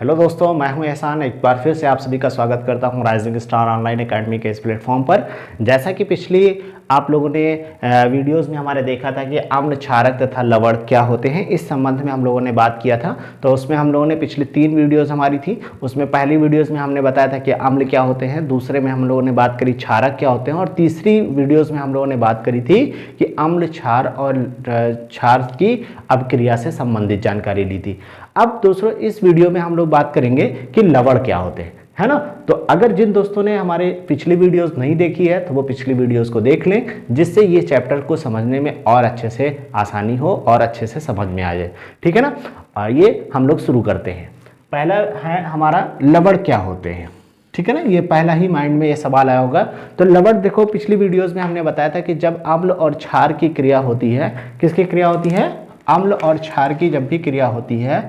Hello दोस्तों, मैं हूं एहसान। एक बार फिर से आप सभी का स्वागत करता हूं राइजिंग स्टार ऑनलाइन एकेडमी के इस प्लेटफॉर्म पर। जैसा कि पिछली आप लोगों ने वीडियोस में हमारे देखा था कि अम्ल, क्षारक तथा लवण क्या होते हैं, इस संबंध में हम लोगों ने बात किया था। तो उसमें हम लोगों ने पिछली 3 वीडियोस हमारी थी। उसमें पहली वीडियोस में हमने बताया था कि अम्ल क्या होते हैं, दूसरे में हम लोगों ने बात करी क्षारक क्या होते हैं, और तीसरी वीडियोज़ में हम लोगों ने बात करी थी कि अम्ल, क्षार और क्षार की अपक्रिया से संबंधित जानकारी ली थी। अब दोस्तों इस वीडियो में हम लोग बात करेंगे कि लवण क्या होते हैं, है ना। तो अगर जिन दोस्तों ने हमारे पिछली वीडियोस नहीं देखी है तो वो पिछली वीडियोस को देख लें, जिससे ये चैप्टर को समझने में और अच्छे से आसानी हो और अच्छे से समझ में आ जाए। ठीक है ना। आइए हम लोग शुरू करते हैं। पहला है हमारा लवण क्या होते हैं। ठीक है ना, ये पहला ही माइंड में ये सवाल आया होगा। तो लवण देखो, पिछली वीडियोस में हमने बताया था कि जब अम्ल और क्षार की क्रिया होती है, किसकी क्रिया होती है, अम्ल और क्षार की जब भी क्रिया होती है,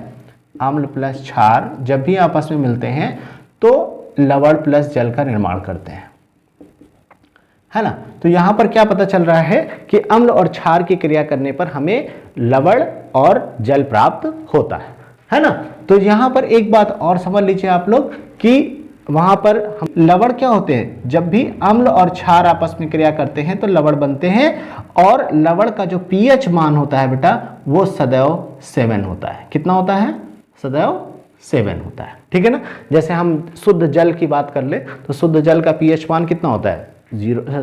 अम्ल प्लस क्षार जब भी आपस में मिलते हैं तो लवण प्लस जल का निर्माण करते हैं, है ना। तो यहां पर क्या पता चल रहा है कि अम्ल और क्षार की क्रिया करने पर हमें लवण और जल प्राप्त होता है ना। तो यहां पर एक बात और समझ लीजिए आप लोग कि वहां पर लवण क्या होते हैं, जब भी अम्ल और क्षार आपस में क्रिया करते हैं तो लवण बनते हैं, और लवण का जो पीएच मान होता है बेटा वो सदैव 7 होता है। कितना होता है, सदैव 7 होता है। ठीक है ना। जैसे हम शुद्ध जल की बात कर ले तो शुद्ध जल का पीएच मान कितना होता है,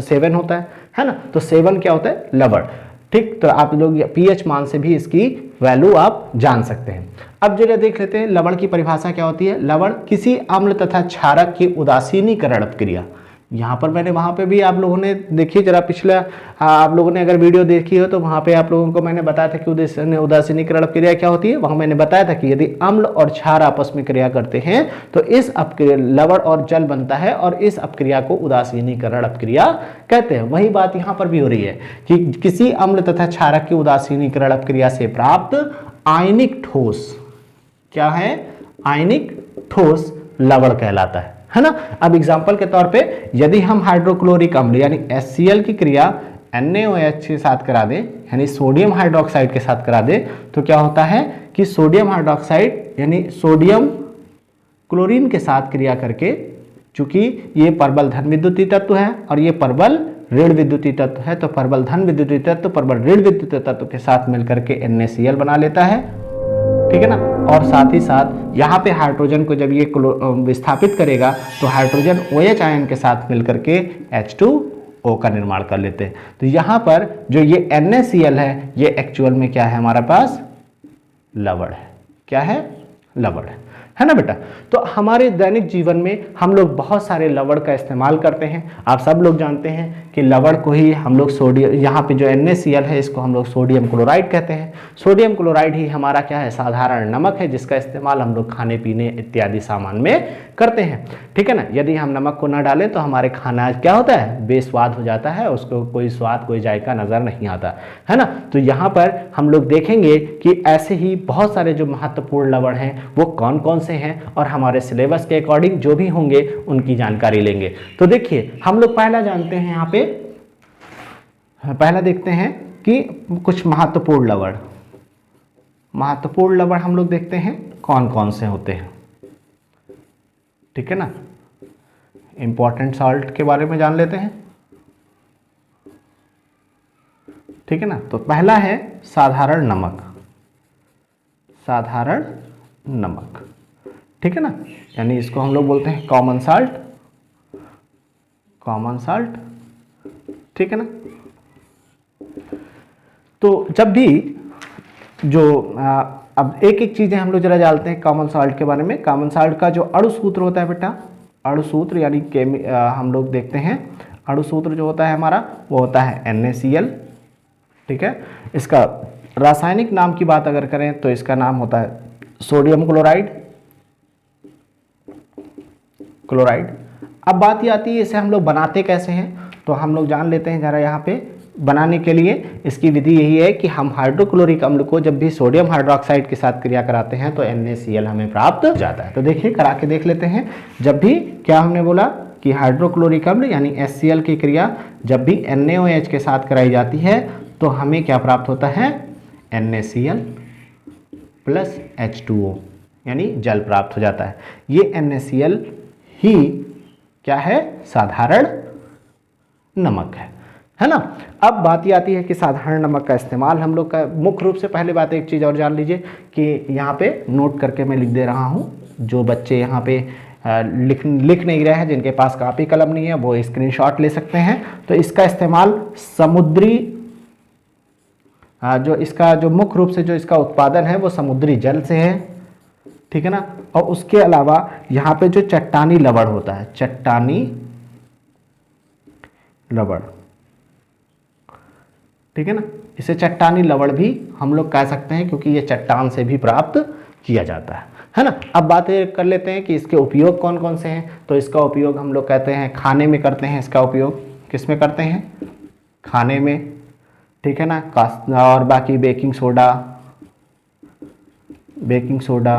7 होता है ना। तो 7 क्या होता है, लवण। ठीक, तो आप लोग पीएच मान से भी इसकी वैल्यू आप जान सकते हैं। अब जरा देख लेते हैं लवण की परिभाषा क्या होती है। लवण किसी अम्ल तथा क्षारक की उदासीनीकरण अपक्रिया। यहाँ पर मैंने वहाँ पे भी आप लोगों ने देखिए जरा पिछला आप लोगों ने अगर वीडियो देखी हो तो वहाँ पे आप लोगों को मैंने बताया था कि उदासीनीकरण अपक्रिया क्या होती है। वहाँ मैंने बताया था कि यदि अम्ल और क्षार आपस में क्रिया करते हैं तो इस अपक्रिया लवण और जल बनता है, और इस अपक्रिया को उदासीनीकरण अपक्रिया कहते हैं। वही बात यहाँ पर भी हो रही है कि किसी अम्ल तथा क्षारक की उदासीनीकरण अपक्रिया से प्राप्त आयनिक ठोस, क्या है, आयनिक ठोस लवण कहलाता है ना। अब एग्जांपल के तौर पे यदि हम हाइड्रोक्लोरिक अम्ल यानी HCl की क्रिया NaOH के साथ करा दें, यानी सोडियम हाइड्रोक्साइड के साथ करा दें, तो क्या होता है कि सोडियम हाइड्रोक्साइड यानी सोडियम क्लोरीन के साथ क्रिया करके, चूंकि ये परबल धन विद्युतीय तत्व है और ये परबल ऋण विद्युतीय तत्व है, तो परबल धन विद्युतीय तत्व परबल ऋण विद्युतीय तत्व के साथ मिलकर के NaCl बना लेता है। ठीक है ना। और साथ ही साथ यहाँ पे हाइड्रोजन को जब ये विस्थापित करेगा तो हाइड्रोजन OH आयन के साथ मिलकर के H2O का निर्माण कर लेते हैं। तो यहाँ पर जो ये NaCl है ये एक्चुअल में क्या है, हमारे पास लवण है। क्या है, लवण है ना बेटा। तो हमारे दैनिक जीवन में हम लोग बहुत सारे लवण का इस्तेमाल करते हैं। आप सब लोग जानते हैं कि लवण को ही हम लोग सोडियम, यहाँ पे जो NaCl है इसको हम लोग सोडियम क्लोराइड कहते हैं। सोडियम क्लोराइड ही हमारा क्या है, साधारण नमक है, जिसका इस्तेमाल हम लोग खाने पीने इत्यादि सामान में करते हैं। ठीक है ना। यदि हम नमक को ना डालें तो हमारे खाना क्या होता है, बेस्वाद हो जाता है, उसको कोई स्वाद कोई जायका नजर नहीं आता है ना। तो यहाँ पर हम लोग देखेंगे कि ऐसे ही बहुत सारे जो महत्वपूर्ण लवण हैं वो कौन कौन से हैं, और हमारे सिलेबस के अकॉर्डिंग जो भी होंगे उनकी जानकारी लेंगे। तो देखिए हम लोग पहला जानते हैं, यहाँ पे पहला देखते हैं कि कुछ महत्वपूर्ण लवण, महत्वपूर्ण लवण हम लोग देखते हैं कौन कौन से होते हैं। ठीक है ना। इंपॉर्टेंट सॉल्ट के बारे में जान लेते हैं। ठीक है ना। तो पहला है साधारण नमक, साधारण नमक। ठीक है ना, यानी इसको हम लोग बोलते हैं कॉमन साल्ट, कॉमन साल्ट। ठीक है ना। तो जब भी जो अब एक एक चीजें हम लोग जरा जानते हैं कॉमन साल्ट के बारे में। कॉमन साल्ट का जो अणु सूत्र होता है बेटा, अणु सूत्र यानी हम लोग देखते हैं अणु सूत्र जो होता है हमारा वो होता है NaCl। ठीक है। इसका रासायनिक नाम की बात अगर करें तो इसका नाम होता है सोडियम क्लोराइड, क्लोराइड। अब बात ये आती है इसे हम लोग बनाते कैसे हैं, तो हम लोग जान लेते हैं जरा। यहाँ पे बनाने के लिए इसकी विधि यही है कि हम हाइड्रोक्लोरिक अम्ल को जब भी सोडियम हाइड्रोक्साइड के साथ क्रिया कराते हैं तो NaCl हमें प्राप्त हो जाता है। तो देखिए करा के देख लेते हैं। जब भी क्या हमने बोला कि हाइड्रोक्लोरिक अम्ल यानी HCl की क्रिया जब भी NaOH के साथ कराई जाती है तो हमें क्या प्राप्त होता है, NaCl प्लस H2O। यानी जल प्राप्त हो जाता है। ये NaCl ही क्या है, साधारण नमक है ना। अब बात ये आती है कि साधारण नमक का इस्तेमाल हम लोग का मुख्य रूप से, पहले बात एक चीज़ और जान लीजिए कि यहाँ पे नोट करके मैं लिख दे रहा हूँ, जो बच्चे यहाँ पे लिख नहीं रहे हैं, जिनके पास कापी कलम नहीं है, वो स्क्रीनशॉट ले सकते हैं। तो इसका इस्तेमाल समुद्री जो इसका जो मुख्य रूप से जो इसका उत्पादन है वो समुद्री जल से है, ठीक है ना। और उसके अलावा यहाँ पे जो चट्टानी लवण होता है, चट्टानी लवण, ठीक है ना, इसे चट्टानी लवण भी हम लोग कह सकते हैं, क्योंकि ये चट्टान से भी प्राप्त किया जाता है ना। अब बात कर लेते हैं कि इसके उपयोग कौन कौन से हैं। तो इसका उपयोग हम लोग कहते हैं खाने में करते हैं। इसका उपयोग किस में करते हैं, खाने में, ठीक है ना। और बाकी बेकिंग सोडा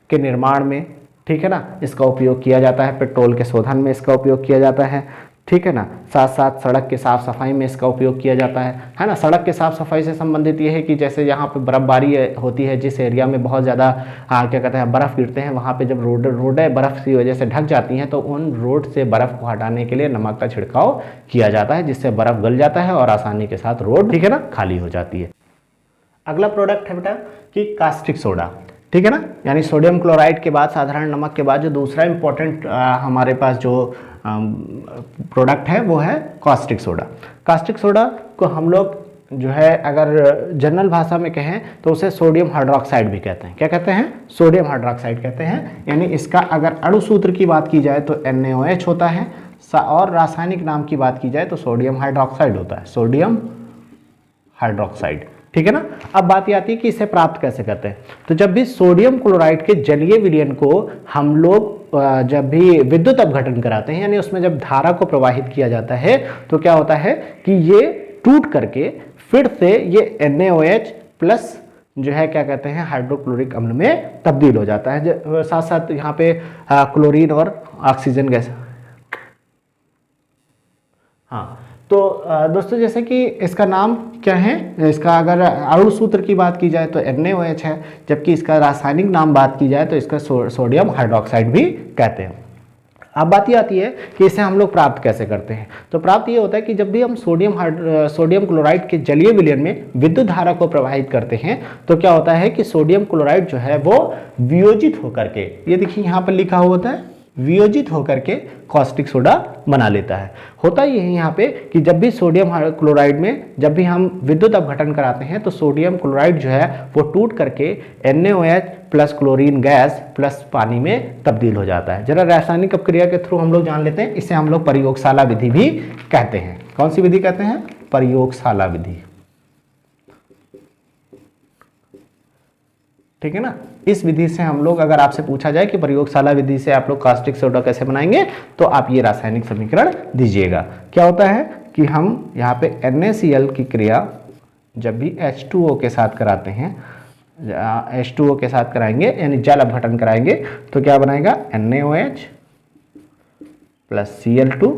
के निर्माण में, ठीक है ना, इसका उपयोग किया जाता है। पेट्रोल के शोधन में इसका उपयोग किया जाता है, ठीक है ना। साथ साथ सड़क के साफ सफाई में इसका उपयोग किया जाता है ना। सड़क के साफ सफाई से संबंधित ये है कि जैसे यहाँ पे बर्फबारी होती है, जिस एरिया में बहुत ज़्यादा क्या कहते हैं बर्फ़ गिरते हैं, वहाँ पे जब रोडें बर्फ़ की वजह से ढक जाती हैं, तो उन रोड से बर्फ़ को हटाने के लिए नमक का छिड़काव किया जाता है, जिससे बर्फ़ गल जाता है और आसानी के साथ रोड, ठीक है ना, खाली हो जाती है। अगला प्रोडक्ट है बेटा कि कास्टिक सोडा, ठीक है ना, यानी सोडियम क्लोराइड के बाद, साधारण नमक के बाद जो दूसरा इंपॉर्टेंट हमारे पास जो प्रोडक्ट है वो है कास्टिक सोडा। कास्टिक सोडा को हम लोग जो है अगर जनरल भाषा में कहें तो उसे सोडियम हाइड्रोक्साइड भी कहते हैं। क्या कहते हैं, सोडियम हाइड्रोक्साइड कहते हैं। यानी इसका अगर अणु सूत्र की बात की जाए तो NaOH होता है, और रासायनिक नाम की बात की जाए तो सोडियम हाइड्रोक्साइड होता है, सोडियम हाइड्रोक्साइड, ठीक है ना। अब बात ये आती है कि इसे प्राप्त कैसे करते हैं। तो जब भी सोडियम क्लोराइड के जलीय विलयन को हम लोग जब भी विद्युत अपघटन कराते हैं, यानी उसमें जब धारा को प्रवाहित किया जाता है, तो क्या होता है कि ये टूट करके फिर से ये NaOH प्लस जो है क्या कहते हैं हाइड्रोक्लोरिक अम्ल में तब्दील हो जाता है। साथ साथ यहाँ पे क्लोरीन और ऑक्सीजन गैस। हाँ, तो दोस्तों जैसे कि इसका नाम क्या है, इसका अगर अणु सूत्र की बात की जाए तो NaOH है, जबकि इसका रासायनिक नाम बात की जाए तो इसका सोडियम हाइड्रोक्साइड भी कहते हैं। अब बात ये आती है कि इसे हम लोग प्राप्त कैसे करते हैं। तो प्राप्त ये होता है कि जब भी हम सोडियम क्लोराइड के जलीय विलयन में विद्युत धारा को प्रवाहित करते हैं, तो क्या होता है कि सोडियम क्लोराइड जो है वो वियोजित होकर के, ये देखिए यहाँ पर लिखा हुआ होता है, वियोजित होकर के कास्टिक सोडा बना लेता है। होता ये है यहाँ पे कि जब भी सोडियम क्लोराइड में जब भी हम विद्युत अपघटन कराते हैं, तो सोडियम क्लोराइड जो है वो टूट करके NaOH plus chlorine gas plus पानी में तब्दील हो जाता है। जरा रासायनिक अपक्रिया के थ्रू हम लोग जान लेते हैं। इसे हम लोग प्रयोगशाला विधि भी कहते हैं। कौन सी विधि कहते हैं, प्रयोगशाला विधि, ठीक है ना। इस विधि से हम लोग, अगर आपसे पूछा जाए कि प्रयोगशाला विधि से आप लोग कास्टिक सोडा कैसे बनाएंगे, तो आप ये रासायनिक समीकरण दीजिएगा। क्या होता है कि हम यहाँ पे NaCl की क्रिया जब भी H2O के साथ कराते हैं, H2O के साथ कराएंगे यानी जल अपघटन कराएंगे, तो क्या बनाएगा NaOH plus Cl2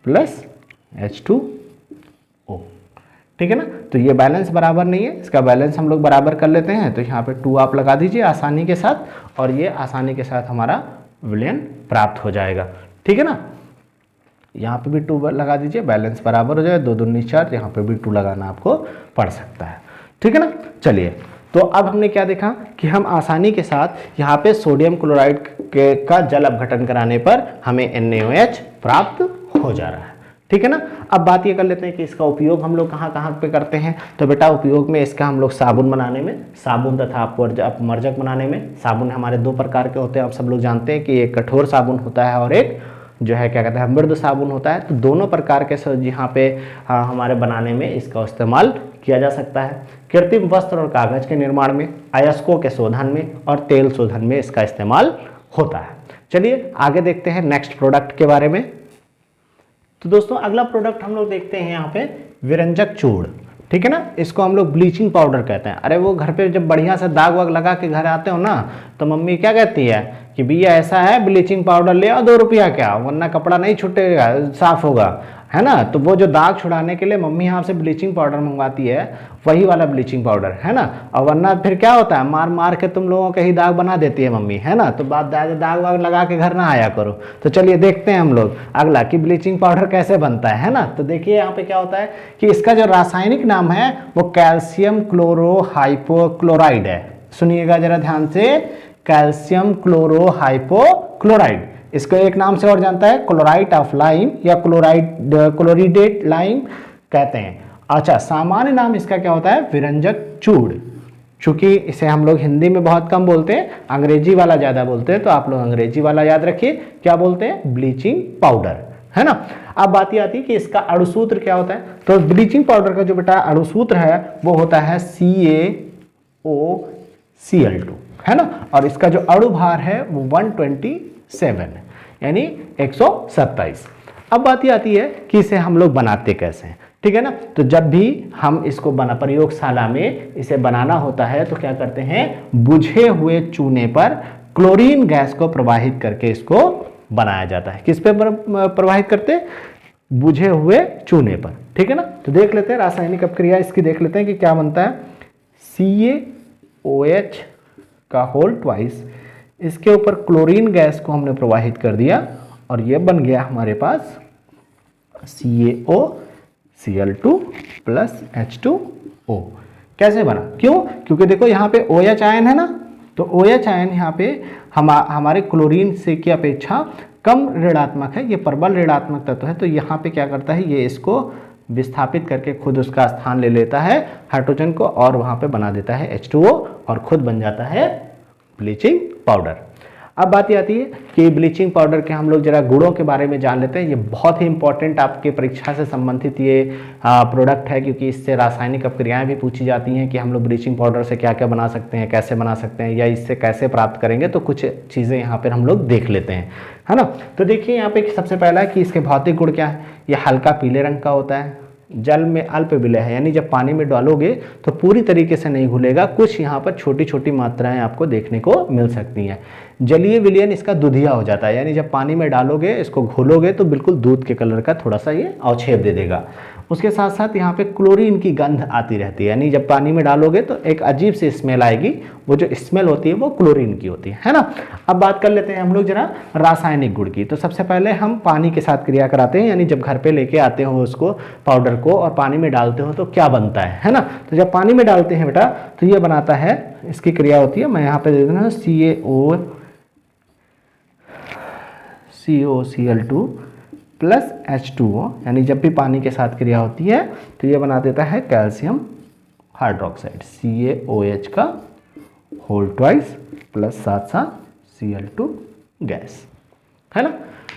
plus H2O, ठीक है ना। तो ये बैलेंस बराबर नहीं है, इसका बैलेंस हम लोग बराबर कर लेते हैं। तो यहाँ पे 2 आप लगा दीजिए आसानी के साथ, और ये आसानी के साथ हमारा विलयन प्राप्त हो जाएगा, ठीक है ना। यहाँ पे भी 2 लगा दीजिए, बैलेंस बराबर हो जाए, 2 दूनी 4, यहाँ पे भी 2 लगाना आपको पड़ सकता है, ठीक है ना। चलिए, तो अब हमने क्या देखा कि हम आसानी के साथ यहाँ पे सोडियम क्लोराइड का जल अपघटन कराने पर हमें NaOH प्राप्त हो जा रहा है, ठीक है ना। अब बात ये कर लेते हैं कि इसका उपयोग हम लोग कहाँ कहाँ पे करते हैं। तो बेटा उपयोग में इसका हम लोग साबुन बनाने में, साबुन तथा अपमर्जक बनाने में। साबुन हमारे 2 प्रकार के होते हैं, आप सब लोग जानते हैं कि एक कठोर साबुन होता है और एक जो है क्या कहते हैं मृदु साबुन होता है। तो दोनों प्रकार के यहाँ पे हमारे बनाने में इसका इस्तेमाल किया जा सकता है। कृत्रिम वस्त्र और कागज के निर्माण में, अयस्कों के शोधन में और तेल शोधन में इसका इस्तेमाल होता है। चलिए आगे देखते हैं नेक्स्ट प्रोडक्ट के बारे में। तो दोस्तों अगला प्रोडक्ट हम लोग देखते हैं यहाँ पे विरंजक चूर्ण, ठीक है ना। इसको हम लोग ब्लीचिंग पाउडर कहते हैं। अरे वो घर पे जब बढ़िया से दाग वाग लगा के घर आते हो ना, तो मम्मी क्या कहती है कि भैया ऐसा है ब्लीचिंग पाउडर ले आओ, 2 रुपया क्या, वरना कपड़ा नहीं छूटेगा, साफ होगा। है ना। तो वो जो दाग छुड़ाने के लिए मम्मी यहाँ से ब्लीचिंग पाउडर मंगवाती है, वही वाला ब्लीचिंग पाउडर, है ना। और वरना फिर क्या होता है, मार मार के तुम लोगों के ही दाग बना देती है मम्मी, है ना। तो दाग वाग लगा के घर ना आया करो। तो चलिए देखते हैं हम लोग अगला कि ब्लीचिंग पाउडर कैसे बनता है ना। तो देखिए यहाँ पे क्या होता है कि इसका जो रासायनिक नाम है वो कैल्शियम क्लोरोहाइपोक्लोराइड है। सुनिएगा जरा ध्यान से, कैल्शियम क्लोरोहाइपोक्लोराइड। इसको एक नाम से और जानता है क्लोराइड ऑफ लाइम या क्लोरिडेट लाइम कहते हैं। अच्छा, सामान्य नाम इसका क्या होता है, विरंजक चूड़। चूंकि इसे हम लोग हिंदी में बहुत कम बोलते हैं, अंग्रेजी वाला ज्यादा बोलते हैं, तो आप लोग अंग्रेजी वाला याद रखिए, क्या बोलते हैं, ब्लीचिंग पाउडर, है ना। अब बात ये आती है कि इसका अणुसूत्र क्या होता है। तो ब्लीचिंग पाउडर का जो बेटा अणुसूत्र है वो होता है CaOCl2, है ना। और इसका जो अणु भार है वो 127 यानी 127। अब बात ये आती है कि इसे हम लोग बनाते कैसे हैं, ठीक है ना। तो जब भी हम इसको प्रयोगशाला में इसे बनाना होता है तो क्या करते हैं, बुझे हुए चूने पर क्लोरीन गैस को प्रवाहित करके इसको बनाया जाता है। किस पे प्रवाहित करते, बुझे हुए चूने पर, ठीक है ना। तो देख लेते हैं रासायनिक अपक्रिया इसकी, देख लेते हैं कि क्या बनता है। CaOH का होल ट्वाइस, इसके ऊपर क्लोरीन गैस को हमने प्रवाहित कर दिया और ये बन गया हमारे पास CaOCl2 प्लस H2O। कैसे बना, क्यों, क्योंकि देखो यहाँ पे OH आयन है ना, तो OH आयन यहाँ पे हमारे क्लोरीन से की अपेक्षा कम ऋणात्मक है, ये प्रबल ऋणात्मक तत्व है। तो यहाँ पे क्या करता है, ये इसको विस्थापित करके खुद उसका स्थान ले लेता है हाइड्रोजन को और वहाँ पे बना देता है H2O और खुद बन जाता है ब्लीचिंग पाउडर। अब बात ये आती है कि ब्लीचिंग पाउडर के हम लोग जरा गुणों के बारे में जान लेते हैं। ये बहुत ही इंपॉर्टेंट आपके परीक्षा से संबंधित ये प्रोडक्ट है, क्योंकि इससे रासायनिक अपक्रियाएं भी पूछी जाती हैं कि हम लोग ब्लीचिंग पाउडर से क्या क्या बना सकते हैं, कैसे बना सकते हैं, या इससे कैसे प्राप्त करेंगे। तो कुछ चीज़ें यहाँ पर हम लोग देख लेते हैं, है ना। तो देखिए यहाँ पे सबसे पहला कि इसके भौतिक गुण क्या है। ये हल्का पीले रंग का होता है, जल में अल्प विलय है, यानी जब पानी में डालोगे तो पूरी तरीके से नहीं घुलेगा, कुछ यहाँ पर छोटी छोटी मात्राएं आपको देखने को मिल सकती हैं। जलीय विलयन इसका दूधिया हो जाता है, यानी जब पानी में डालोगे इसको घोलोगे तो बिल्कुल दूध के कलर का थोड़ा सा ये अवक्षेप दे देगा। उसके साथ साथ यहाँ पे क्लोरीन की गंध आती रहती है, यानी जब पानी में डालोगे तो एक अजीब सी स्मेल आएगी, वो जो स्मेल होती है वो क्लोरीन की होती है ना। अब बात कर लेते हैं हम लोग जरा रासायनिक गुण की। तो सबसे पहले हम पानी के साथ क्रिया कराते हैं, यानी जब घर पे लेके आते हो उसको पाउडर को और पानी में डालते हो तो क्या बनता है ना। तो जब पानी में डालते हैं बेटा तो ये बनाता है, इसकी क्रिया होती है, मैं यहाँ पे दे देना CaOCl2 प्लस H2O, यानी जब भी पानी के साथ क्रिया होती है तो ये बना देता है कैल्शियम हाइड्रोक्साइड, CaOH का होल ट्वाइस प्लस साथ साथ Cl2 गैस, है ना।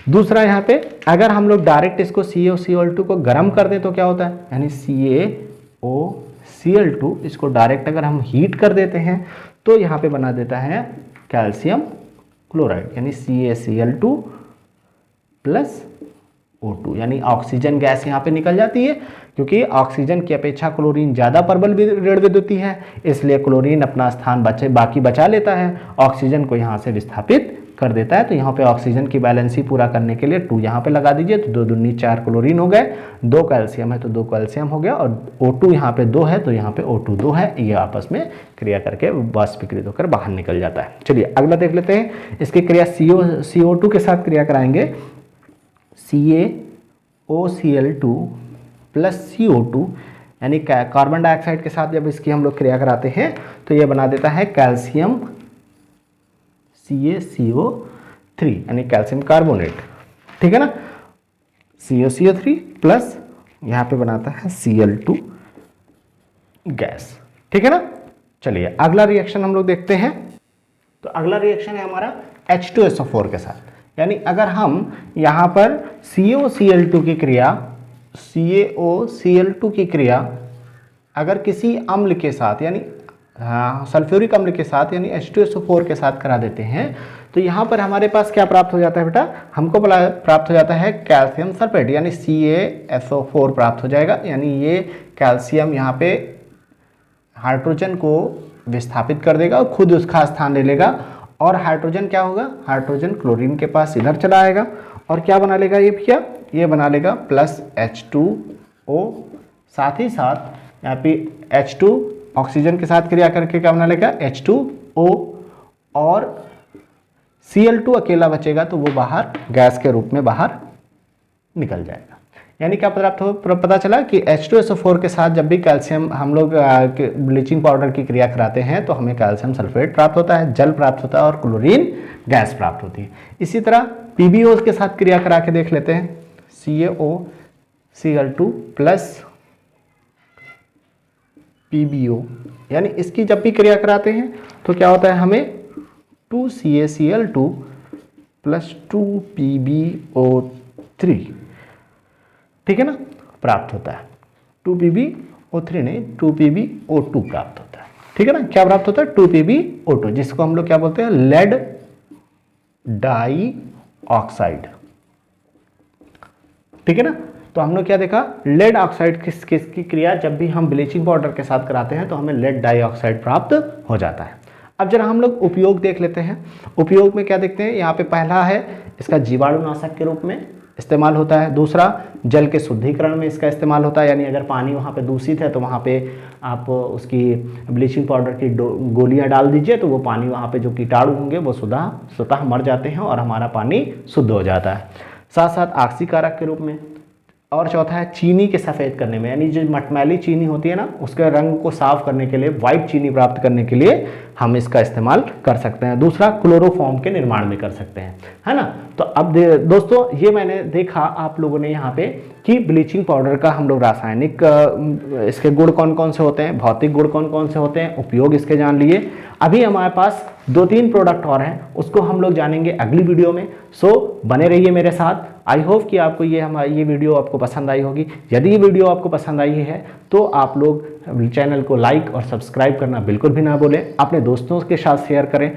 दूसरा यहाँ पे अगर हम लोग डायरेक्ट इसको CaOCl2 को गर्म कर दें तो क्या होता है, यानी CaOCl2 इसको डायरेक्ट अगर हम हीट कर देते हैं तो यहाँ पे बना देता है कैल्शियम क्लोराइड, यानी CaCl2 प्लस O2, यानी ऑक्सीजन गैस यहाँ पे निकल जाती है, क्योंकि ऑक्सीजन की अपेक्षा क्लोरीन ज़्यादा प्रबल ऋण विद्युतीय है, इसलिए क्लोरीन अपना स्थान बाकी बचा लेता है, ऑक्सीजन को यहाँ से विस्थापित कर देता है। तो यहाँ पे ऑक्सीजन की बैलेंसी पूरा करने के लिए 2 यहाँ पे लगा दीजिए, तो 2 दूनी 4 क्लोरीन हो गए, 2 कैल्शियम है तो 2 कैल्शियम हो गया, और O2 यहाँ पे 2 है तो यहाँ पे O2 2 है, ये आपस में क्रिया करके वाष्पीकृत होकर बाहर निकल जाता है। चलिए अगला देख लेते हैं, इसकी क्रिया CO2 के साथ क्रिया कराएंगे। CaOCl2 प्लस CO2, यानी कार्बन डाइऑक्साइड के साथ जब इसकी हम लोग क्रिया कराते हैं तो ये बना देता है कैल्शियम CaCO3, यानी कैल्शियम कार्बोनेट, ठीक है ना। CaCO3 प्लस यहाँ पे बनाता है Cl2 गैस, ठीक है ना। चलिए अगला रिएक्शन हम लोग देखते हैं। तो अगला रिएक्शन है हमारा H2SO4 के साथ, यानी अगर हम यहाँ पर CaOCl2 की क्रिया अगर किसी अम्ल के साथ, यानी सल्फ्यूरिक अम्ल के साथ, यानी H2SO4 के साथ करा देते हैं तो यहाँ पर हमारे पास क्या प्राप्त हो जाता है बेटा, हमको प्राप्त हो जाता है कैल्शियम सल्फेट, यानी CaSO4 प्राप्त हो जाएगा। यानी ये कैल्शियम यहाँ पे हाइड्रोजन को विस्थापित कर देगा और खुद उसका स्थान ले लेगा, और हाइड्रोजन क्या होगा, हाइड्रोजन क्लोरीन के पास इधर चला आएगा और क्या बना लेगा ये भैया, ये बना लेगा प्लस H2O, साथ ही साथ यहाँ पे H2 ऑक्सीजन के साथ क्रिया करके क्या बना लेगा H2O, और Cl2 अकेला बचेगा तो वो बाहर गैस के रूप में बाहर निकल जाएगा। यानी क्या पता चला कि H2SO4 के साथ जब भी कैल्शियम हम लोग ब्लीचिंग पाउडर की क्रिया कराते हैं तो हमें कैल्शियम सल्फेट प्राप्त होता है, जल प्राप्त होता है और क्लोरीन गैस प्राप्त होती है। इसी तरह PbO के साथ क्रिया करा के देख लेते हैं, CaOCl2 प्लस PbO, यानी इसकी जब भी क्रिया कराते हैं तो क्या होता है, हमें 2CaCl2 प्लस 2PbO3, ठीक है ना, प्राप्त होता है। 2PbO3 नहीं, 2PbO2 प्राप्त होता है, ठीक है ना। क्या प्राप्त होता है, 2PbO2, जिसको हम लोग क्या बोलते हैं, लेड डाई ऑक्साइड, ठीक है ना। तो हम लोग क्या देखा, लेड ऑक्साइड किसकी क्रिया जब भी हम ब्लीचिंग पाउडर के साथ कराते हैं तो हमें लेड डाइऑक्साइड प्राप्त हो जाता है। अब जरा हम लोग उपयोग देख लेते हैं। उपयोग में क्या देखते हैं, यहाँ पे पहला है इसका जीवाणुनाशक के रूप में इस्तेमाल होता है। दूसरा, जल के शुद्धिकरण में इसका इस्तेमाल होता है, यानी अगर पानी वहाँ पे दूषित है तो वहाँ पे आप उसकी ब्लीचिंग पाउडर की गोलियाँ डाल दीजिए तो वो पानी वहाँ पे जो कीटाणु होंगे वो स्वतः मर जाते हैं और हमारा पानी शुद्ध हो जाता है। साथ साथ ऑक्सीकारक के रूप में। और चौथा है चीनी के सफ़ेद करने में, यानी जो मटमैली चीनी होती है ना उसके रंग को साफ करने के लिए, वाइट चीनी प्राप्त करने के लिए हम इसका इस्तेमाल कर सकते हैं। दूसरा, क्लोरोफॉर्म के निर्माण में कर सकते हैं, है ना। तो अब दोस्तों ये मैंने देखा आप लोगों ने यहाँ पे कि ब्लीचिंग पाउडर का हम लोग रासायनिक इसके गुण कौन कौन से होते हैं, भौतिक गुण कौन कौन से होते हैं, उपयोग इसके जान लिए। अभी हमारे पास 2-3 प्रोडक्ट और हैं, उसको हम लोग जानेंगे अगली वीडियो में। सो बने रहिए मेरे साथ। आई होप कि आपको ये वीडियो आपको पसंद आई होगी। यदि ये वीडियो आपको पसंद आई है तो आप लोग चैनल को लाइक और सब्सक्राइब करना बिल्कुल भी ना भूलें, अपने दोस्तों के साथ शेयर करें।